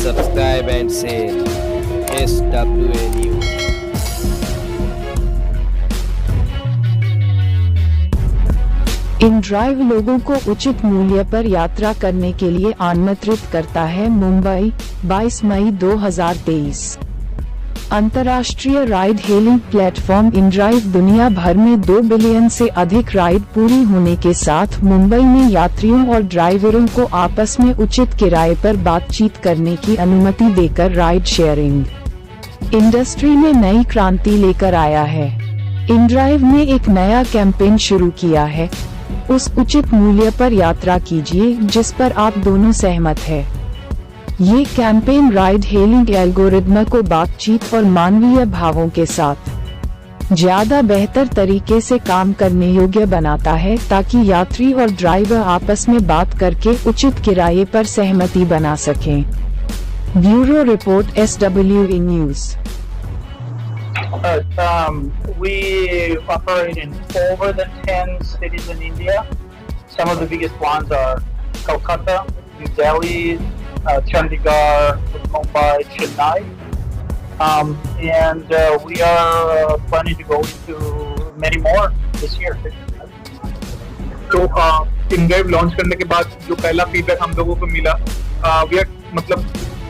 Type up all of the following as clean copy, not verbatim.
subscribe and share SWA News. InDrive लोगों को उचित मूल्य पर यात्रा करने के लिए आमंत्रित करता है। मुंबई, 22 मई 2023। अंतर्राष्ट्रीय राइड हेलिंग प्लेटफॉर्म InDrive दुनिया भर में 2 बिलियन से अधिक राइड पूरी होने के साथ मुंबई में यात्रियों और ड्राइवरों को आपस में उचित किराए पर बातचीत करने की अनुमति देकर राइड शेयरिंग इंडस्ट्री में नई क्रांति लेकर आया है। InDrive ने एक नया कैंपेन शुरू किया है, उस उचित मूल्य पर यात्रा कीजिए जिस पर आप दोनों सहमत हैं। ये कैंपेन राइड हेलिंग एल्गोरिदम को बातचीत और मानवीय भावों के साथ ज्यादा बेहतर तरीके से काम करने योग्य बनाता है, ताकि यात्री और ड्राइवर आपस में बात करके उचित किराए पर सहमति बना सकें। Bureau report SWA news. We operate in over than 10 cities in India. Some of the biggest ones are Kolkata, New Delhi, Chandigarh, Mumbai, Chennai. And we are planning to go into many more this year. तो InDrive launch करने के बाद जो पहला feedback हम लोगों को मिला, मतलब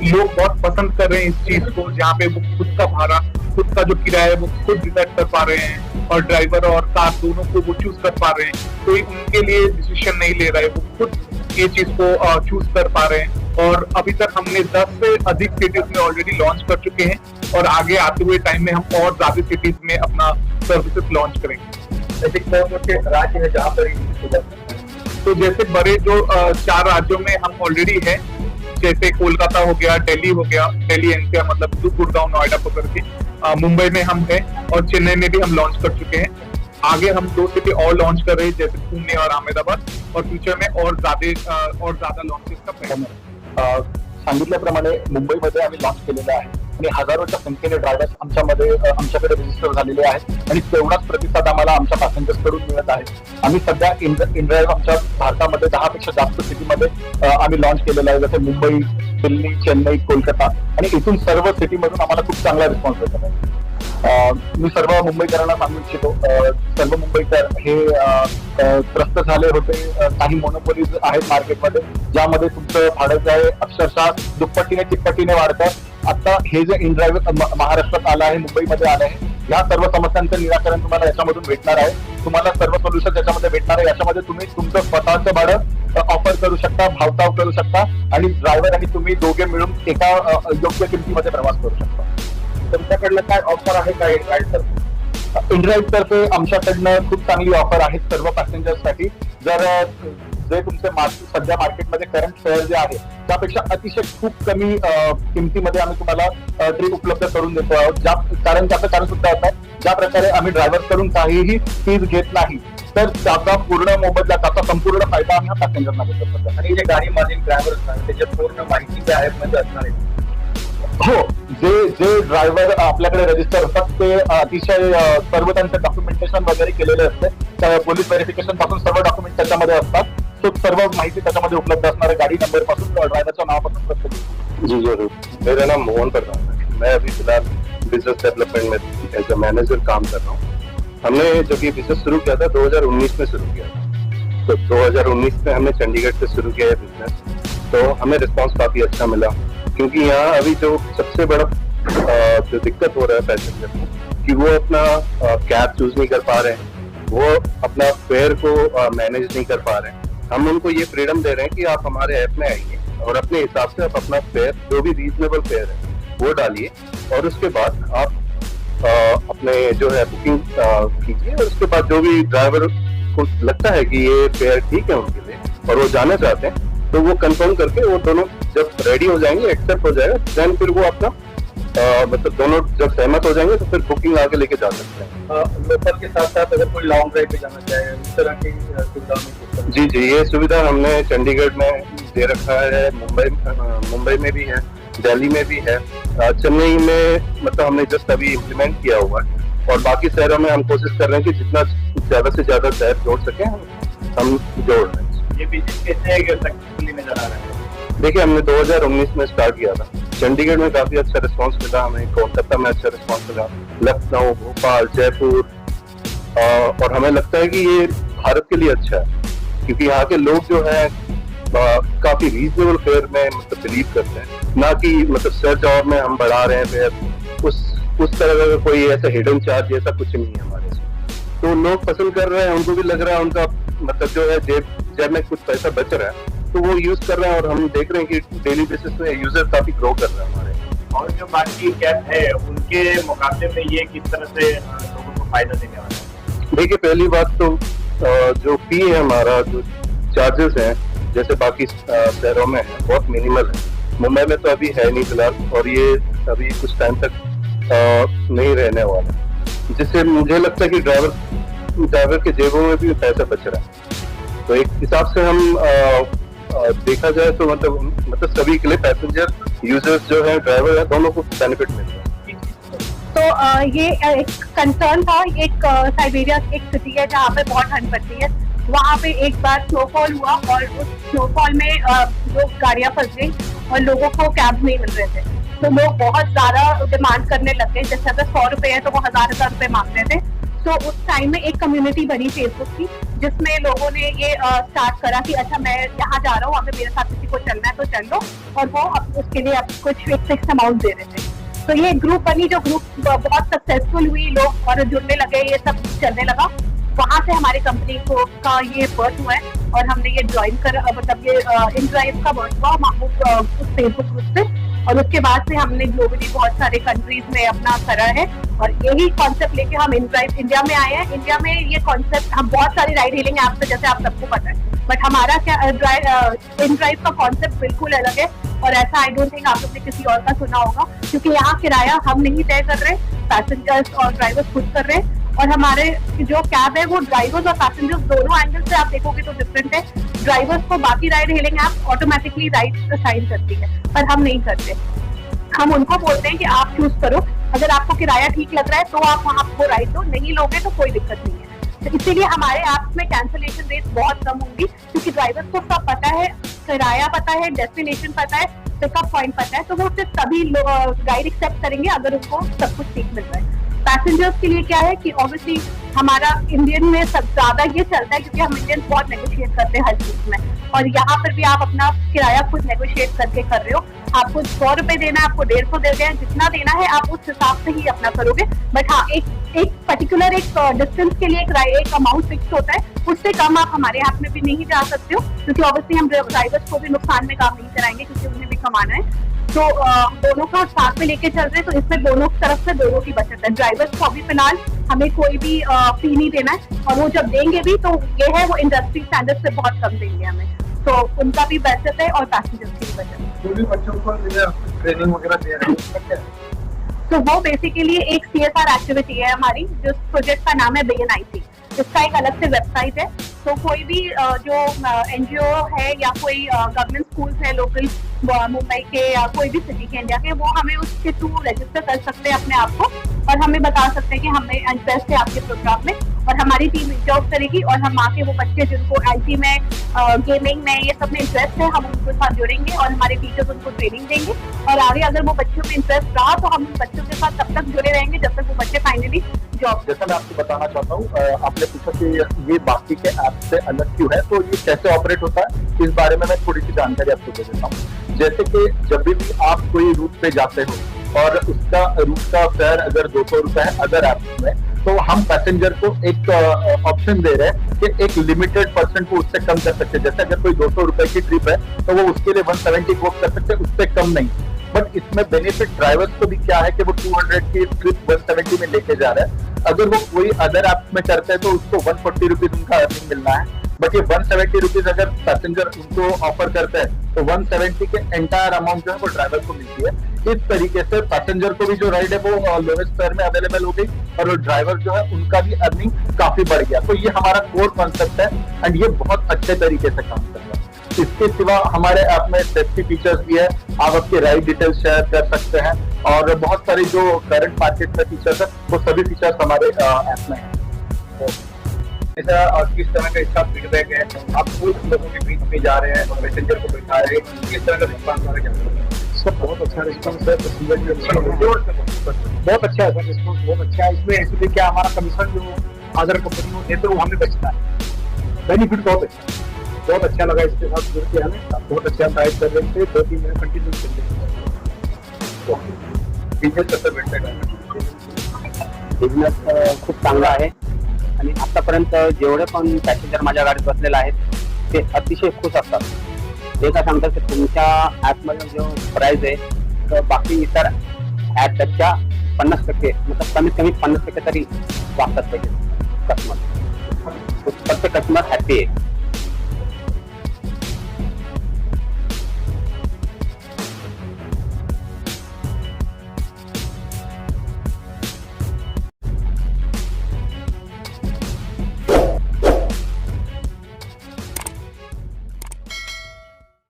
लोग बहुत पसंद कर रहे हैं इस चीज को, जहाँ पे वो खुद का भाड़ा, खुद का जो किराया है वो खुद डिसाइड कर पा रहे हैं और ड्राइवर और कार दोनों को वो चूज कर पा रहे हैं। कोई उनके लिए डिसीजन नहीं ले रहा है, वो खुद ये चीज को चूज कर पा रहे हैं। और अभी तक हमने 10 से अधिक सिटीज में ऑलरेडी लॉन्च कर चुके हैं और आगे आते हुए टाइम में हम और ज्यादा सिटीज में अपना सर्विसेज लॉन्च करेंगे। राज्य है जहाँ पर तो जैसे बड़े जो 4 राज्यों में हम ऑलरेडी हैं, जैसे कोलकाता हो गया, दिल्ली हो गया, दिल्ली एनसीआर मतलब गुड़गांव, नोएडा पकड़ के, मुंबई में हम हैं और चेन्नई में भी हम लॉन्च कर चुके हैं। आगे हम 2 सिटी और लॉन्च कर रहे हैं, जैसे पुणे और अहमदाबाद, और फ्यूचर में और ज्यादा लॉन्चेस का प्लान है। सांगितल्याप्रमाणे मुंबईमध्ये आम्ही लॉन्च केलेलं आहे आणि हजारोच्या संख्येने ड्रायव्हर्स आमच्याकडे रजिस्टर झालेले आहेत आणि तेवढाच प्रतिसाद आम्हाला आमच्या पॅसेंजर्स कडून मिळत आहे। आम्ही सध्या InDrive आमच्या भारतामध्ये 10 पेक्षा जास्त सिटीमध्ये आम्ही लॉन्च केलेलं आहे, जसे मुंबई, दिल्ली, चेन्नई, कोलकाता, आणि इथून सर्व सिटीमधून आम्हाला खूप चांगला रिस्पॉन्स येतो आहे। मी सर्व मुंबईकरांना सांगू इच्छितो, सर्व मुंबईकर हे त्रस्त झाले होते। काही मोनोपोलीज आहेत मार्केटमध्ये, ज्यामध्ये तुमचं भाडं जे आहे अक्षरशः दुप्पटीने तिप्पटीने वाढतं। आता हे जे InDrive महाराष्ट्रात आलं आहे, मुंबईमध्ये आलं आहे, या सर्व समस्यांचं निराकरण तुम्हाला याच्यामधून भेटणार आहे। तुम्हाला सर्व सोल्युशन याच्यामध्ये भेटणार आहे। याच्यामध्ये तुम्ही तुमचं स्वतःचं भाडं ऑफर करू शकता, भावताव करू शकता आणि ड्रायव्हर आणि तुम्ही दोघे मिळून एका योग्य किमतीमध्ये प्रवास करू शकता। तुमच्याकडलं काय ऑफर आहे का InDrive तर्फे? आमच्याकडनं खूप चांगली ऑफर आहे सर्व पॅसेंजर्ससाठी। जर जे तुमचे सध्या मार्केटमध्ये करंट फेअर जे आहे त्यापेक्षा अतिशय खूप कमी किमतीमध्ये आम्ही तुम्हाला ट्रिप उपलब्ध करून देतो आहोत। कारण त्याचं कारण सुद्धा असं आहे, ज्या प्रकारे आम्ही ड्रायव्हर कडून काहीही फीज घेत नाही, तर त्याचा पूर्ण मोबदला, त्याचा संपूर्ण फायदा आम्ही पॅसेंजरना देत असतो। आणि जे गाडीमधील ड्रायव्हर असणार त्याच्यात पूर्ण माहिती ज्या ॲपमध्ये असणार आहे, हो, जे ड्रायव्हर आपल्याकडे रजिस्टर होतात ते अतिशय सर्व त्यांचं डॉक्युमेंटेशन वगैरे केलेले असते। पोलीस व्हेरिफिकेशन पासून सर्व डॉक्युमेंट त्याच्यामध्ये असतात। तो सर्व माहिती त्याच्यामध्ये उपलब्ध असणार आहे, गाडी नंबर पासून ड्रायव्हरच्या नावापासून प्रत्येक। जी जरूर। मेरा नाम मोहन प्रधान है। मैं अभी फिलहाल बिजनेस डेवलपमेंट में एज ए मैनेजर काम कर रहा हूँ। हमने जब ये बिजनेस शुरू किया था 2019 में शुरू किया था, तो 2019 में हमने चंडीगढ़ से शुरू किया है बिजनेस। तो हमें रिस्पॉन्स काफी अच्छा मिला, क्योंकि यहाँ अभी जो सबसे बड़ा जो दिक्कत हो रहा है पैसेंजर को, कि वो अपना कैब चूज नहीं कर पा रहे हैं, वो अपना फेयर को मैनेज नहीं कर पा रहे हैं। हम उनको ये फ्रीडम दे रहे हैं कि आप हमारे ऐप में आइए और अपने हिसाब से आप अपना फेयर, जो भी रीजनेबल फेयर है वो डालिए, और उसके बाद आप अपने जो है बुकिंग कीजिए। और उसके बाद जो भी ड्राइवर को लगता है कि ये फेयर ठीक है उनके लिए और वो जाना चाहते हैं, तो वो कंफर्म करके वो दोनों जब रेडी हो जाएंगे, एक्सेप्ट हो जाएगा, देन फिर वो अपना मतलब दोनों जब सहमत हो जाएंगे तो फिर बुकिंग आगे लेके जा सकते हैं। लोकल के साथ साथ अगर कोई लॉन्ग ड्राइव पे जाना चाहे, इस तरह की सुविधा? जी, ये सुविधा हमने चंडीगढ़ में दे रखा है, मुंबई में भी है, दिल्ली में भी है, चेन्नई में मतलब हमने जस्ट अभी इम्प्लीमेंट किया हुआ है, और बाकी शहरों में हम कोशिश कर रहे हैं कि जितना ज्यादा से ज्यादा शहर जोड़ सके हम जोड़ रहे हैं। ये बिजनेस कैसे सक्सेसफुली नजर आ रहा है? देखिए, हमने 2019 में स्टार्ट किया था, चंडीगढ़ में काफी अच्छा रिस्पांस मिला हमें, कोलकाता में अच्छा रिस्पांस मिला, लखनऊ, भोपाल, जयपुर, और हमें लगता है कि ये भारत के लिए अच्छा है क्योंकि यहाँ के लोग जो है काफी रीजनेबल फेयर में मतलब बिलीव करते हैं, ना कि मतलब सर्च और में हम बढ़ा रहे हैं फेयर, उस तरह का कोई ऐसा हिडन चार्ज ऐसा कुछ नहीं है हमारे से। तो लोग पसंद कर रहे हैं, उनको भी लग रहा है उनका मतलब जो है जेब में कुछ पैसा बच रहा है तो वो यूज कर रहे हैं, और हम देख रहे हैं कि डेली बेसिस में यूजर काफी ग्रो कर रहे हैं हमारे। और जो बाकी कैब है उनके मुकाबले में ये किस तरह से लोगों को फायदा देने वाला है? देखिए, पहली बात तो जो फी है हमारा, जो चार्जेस हैं जैसे बाकी शहरों में है बहुत मिनिमल है, मुंबई में तो अभी है नहीं फिलहाल, और ये अभी कुछ टाइम तक नहीं रहने वाला, जिससे मुझे लगता है कि ड्राइवर के जेबों में भी पैसा बच रहा है। तो एक हिसाब से हम देखा जाए तो मतलब सभी के लिए, पैसेंजर, यूजर्स जो है, ड्राइवर है, दोनों को बेनिफिट मिल रहा है। तो ये एक कंसर्न था, एक साइबेरिया एक सिटी है जहाँ पे बहुत ठंड पड़ती है, वहाँ पे एक बार स्नोफॉल हुआ और उस स्नोफॉल में लोग गाड़ियाँ फंस गई और लोगों को कैब नहीं मिल रहे थे, तो लोग बहुत ज्यादा डिमांड करने लग गए, जैसे अगर 100 रुपए है तो वो 1000 रुपए मांग रहे थे। तो उस टाइम में एक कम्युनिटी बनी फेसबुक की जिसमें लोगों ने ये स्टार्ट करा कि अच्छा मैं यहाँ जा रहा हूँ, अगर मेरे साथ किसी को चलना है तो चल लो, और वो उसके लिए अब कुछ फिक्स अमाउंट दे रहे थे। तो ये ग्रुप बनी, जो ग्रुप बहुत सक्सेसफुल हुई, लोग और जुड़ने लगे, ये सब चलने लगा, वहां से हमारी कंपनी को का ये बर्थ हुआ है और हमने ये ज्वाइन कर मतलब ये इनड्राइव का बर्थ हुआ उस फेसबुक ग्रुप से, और उसके बाद से हमने ग्लोबली बहुत सारे कंट्रीज में अपना करा है और यही कॉन्सेप्ट लेके हम इनड्राइव इंडिया में आए हैं। इंडिया में ये कॉन्सेप्ट, हम बहुत सारी राइड हेलिंग ऐप्स है जैसे आप सबको पता है, बट हमारा क्या इनड्राइव का कॉन्सेप्ट बिल्कुल अलग है और ऐसा आई डोंट थिंक आप लोग ने किसी और का सुना होगा, क्योंकि यहाँ किराया हम नहीं तय कर रहे, पैसेंजर्स और ड्राइवर्स खुद कर रहे हैं, और हमारे जो कैब है वो ड्राइवर्स और पैसेंजर्स दोनों एंगल से आप देखोगे तो डिफरेंट है। ड्राइवर्स को बाकी ride hailing app automatically ride assign करती है, पर हम नहीं करते। हम उनको बोलते हैं कि आप चूज करो, अगर आपको किराया ठीक लग रहा है तो आप वहाँ को राइड दो, नहीं लोगे तो कोई दिक्कत नहीं है। तो इसीलिए हमारे ऐप में कैंसिलेशन रेट बहुत कम होंगी, क्योंकि ड्राइवर्स को सब पता है, किराया पता है, डेस्टिनेशन पता है, पिकअप पॉइंट पता है, तो वो सिर्फ तभी राइड एक्सेप्ट करेंगे अगर उनको सब कुछ ठीक मिल रहा है। पैसेंजर्स के लिए क्या है कि ऑब्वियसली हमारा इंडियन में सब ज्यादा ये चलता है, क्योंकि हम इंडियन बहुत नेगोशिएट करते हैं हर चीज में, और यहाँ पर भी आप अपना किराया खुद नेगोशिएट करके कर रहे हो। आपको 100 रुपए देना है, आपको 150 दे देना है, जितना देना है आप उस हिसाब से ही अपना करोगे। बट हाँ, एक पर्टिकुलर एक डिस्टेंस के लिए एक अमाउंट फिक्स होता है, उससे कम आप हमारे हाथ में भी नहीं जा सकते हो, क्योंकि ऑब्वियसली हम ड्राइवर्स को भी नुकसान में काम नहीं कराएंगे, क्योंकि उन्हें भी कमाना है। तो दोनों का साथ में लेके चल रहे हैं, तो इसमें दोनों तरफ से दोनों की बचत है। ड्राइवर्स को अभी फिलहाल हमें कोई भी फी नहीं देना है, और वो जब देंगे भी तो ये है वो इंडस्ट्री स्टैंडर्ड से बहुत कम देंगे हमें, तो उनका भी बचत है और पैसेंजर्स की भी बचत है। जो भी बच्चों को ट्रेनिंग वगैरह दे रहे हैं, तो वो बेसिकली एक CSR एक्टिविटी है हमारी, जिस प्रोजेक्ट का नाम है BNIC। इसका एक अलग से वेबसाइट है, तो कोई भी जो NGO है या कोई गवर्नमेंट स्कूल्स है लोकल मुंबई के या कोई भी सिटी के इंडिया के, वो हमें उसके थ्रू रजिस्टर कर सकते हैं अपने आप को, और हमें बता सकते हैं कि हमें इंटरेस्ट है आपके प्रोग्राम में, और हमारी टीम रीच आउट करेगी और हम आके वो बच्चे जिनको IT में, गेमिंग में, ये सब में इंटरेस्ट है, हम उनके साथ जुड़ेंगे और हमारे टीचर्स उनको ट्रेनिंग देंगे, और आगे अगर वो बच्चों में इंटरेस्ट रहा तो हम उन बच्चों के साथ तब तक जुड़े रहेंगे जब तक वो बच्चे फाइनली जॉब। जैसा मैं आपको बताना चाहता हूँ, आपने पूछा कि ये बाकी के ऐप से अलग क्यों है, तो ये कैसे ऑपरेट होता है इस बारे में मैं थोड़ी सी जानकारी आपको दे देता हूँ। जैसे कि जब भी आप कोई रूट पे जाते हो और उसका रूट का फेयर अगर 200 रुपए है अदर ऐप में, तो हम पैसेंजर को एक ऑप्शन दे रहे हैं कि एक लिमिटेड परसेंट को उससे कम कर सकते हैं। जैसे अगर कोई 200 रुपए की ट्रिप है तो वो उसके लिए 170 कोट कर सकते हैं, उससे कम नहीं। बट इसमें बेनिफिट ड्राइवर्स को भी क्या है कि वो 200 की ट्रिप 170 में लेके जा रहे हैं। अगर वो कोई अदर ऐप में करते हैं तो उसको 140 रुपीज उनका अर्निंग मिलना है, बट ये 170 रुपीज अगर पैसेंजर उनको ऑफर करते हैं तो 170 के एंटायर अमाउंट जो है वो ड्राइवर को मिलती है। इस तरीके से पैसेंजर को भी जो राइड है वो लोवेस्ट फेयर में अवेलेबल हो गई और ड्राइवर जो है उनका भी अर्निंग काफी बढ़ गया। तो ये हमारा कोर कॉन्सेप्ट है एंड ये बहुत अच्छे तरीके से काम कर रहा है। इसके सिवा हमारे ऐप में सेफ्टी फीचर्स भी है, आप अपनी राइड डिटेल्स शेयर कर सकते हैं और बहुत सारे जो करंट मार्केट में फीचर्स है वो सभी फीचर्स हमारे ऐप में है। किस तरह का इसका फीडबैक है, आप खुद लोगों के बीच में जा रहे हैं और पैसेंजर को बैठा रहे हैं, किस तरह का रिस्पॉन्स आ रहा है? इसका बहुत अच्छा रिस्पॉन्स है, पैसेंजर भी अच्छे हैं, बहुत अच्छा है सर, रिस्पॉन्स बहुत अच्छा है। इसमें एक्चुअली क्या हमारा कमीशन जो अदर कंपनियों देते हैं वो हमें बचता है, बेनिफिट बहुत अच्छा है, बहुत अच्छा लगा इसके साथ जुड़ के हमें, बहुत अच्छा ड्राइव कर रहे थे, 2-3 महीने कंटिन्यू चल रहे थे, बिजनेस कसं भेटतंय? बिझनेस खूप चांगला आहे आणि आतापर्यंत जेवढे पण पॅसेंजर माझ्या गाडीत बसलेले आहेत ते अतिशय खुश असतात. ते काय सांगतात की तुमच्या ॲपमध्ये जो प्राइस आहे तर बाकी इतर ॲपपेक्षा 50% मतलब कमीत कमी 50% तरी वाचतात पाहिजे कस्टमर. प्रत्येक कस्टमर हॅपी आहे.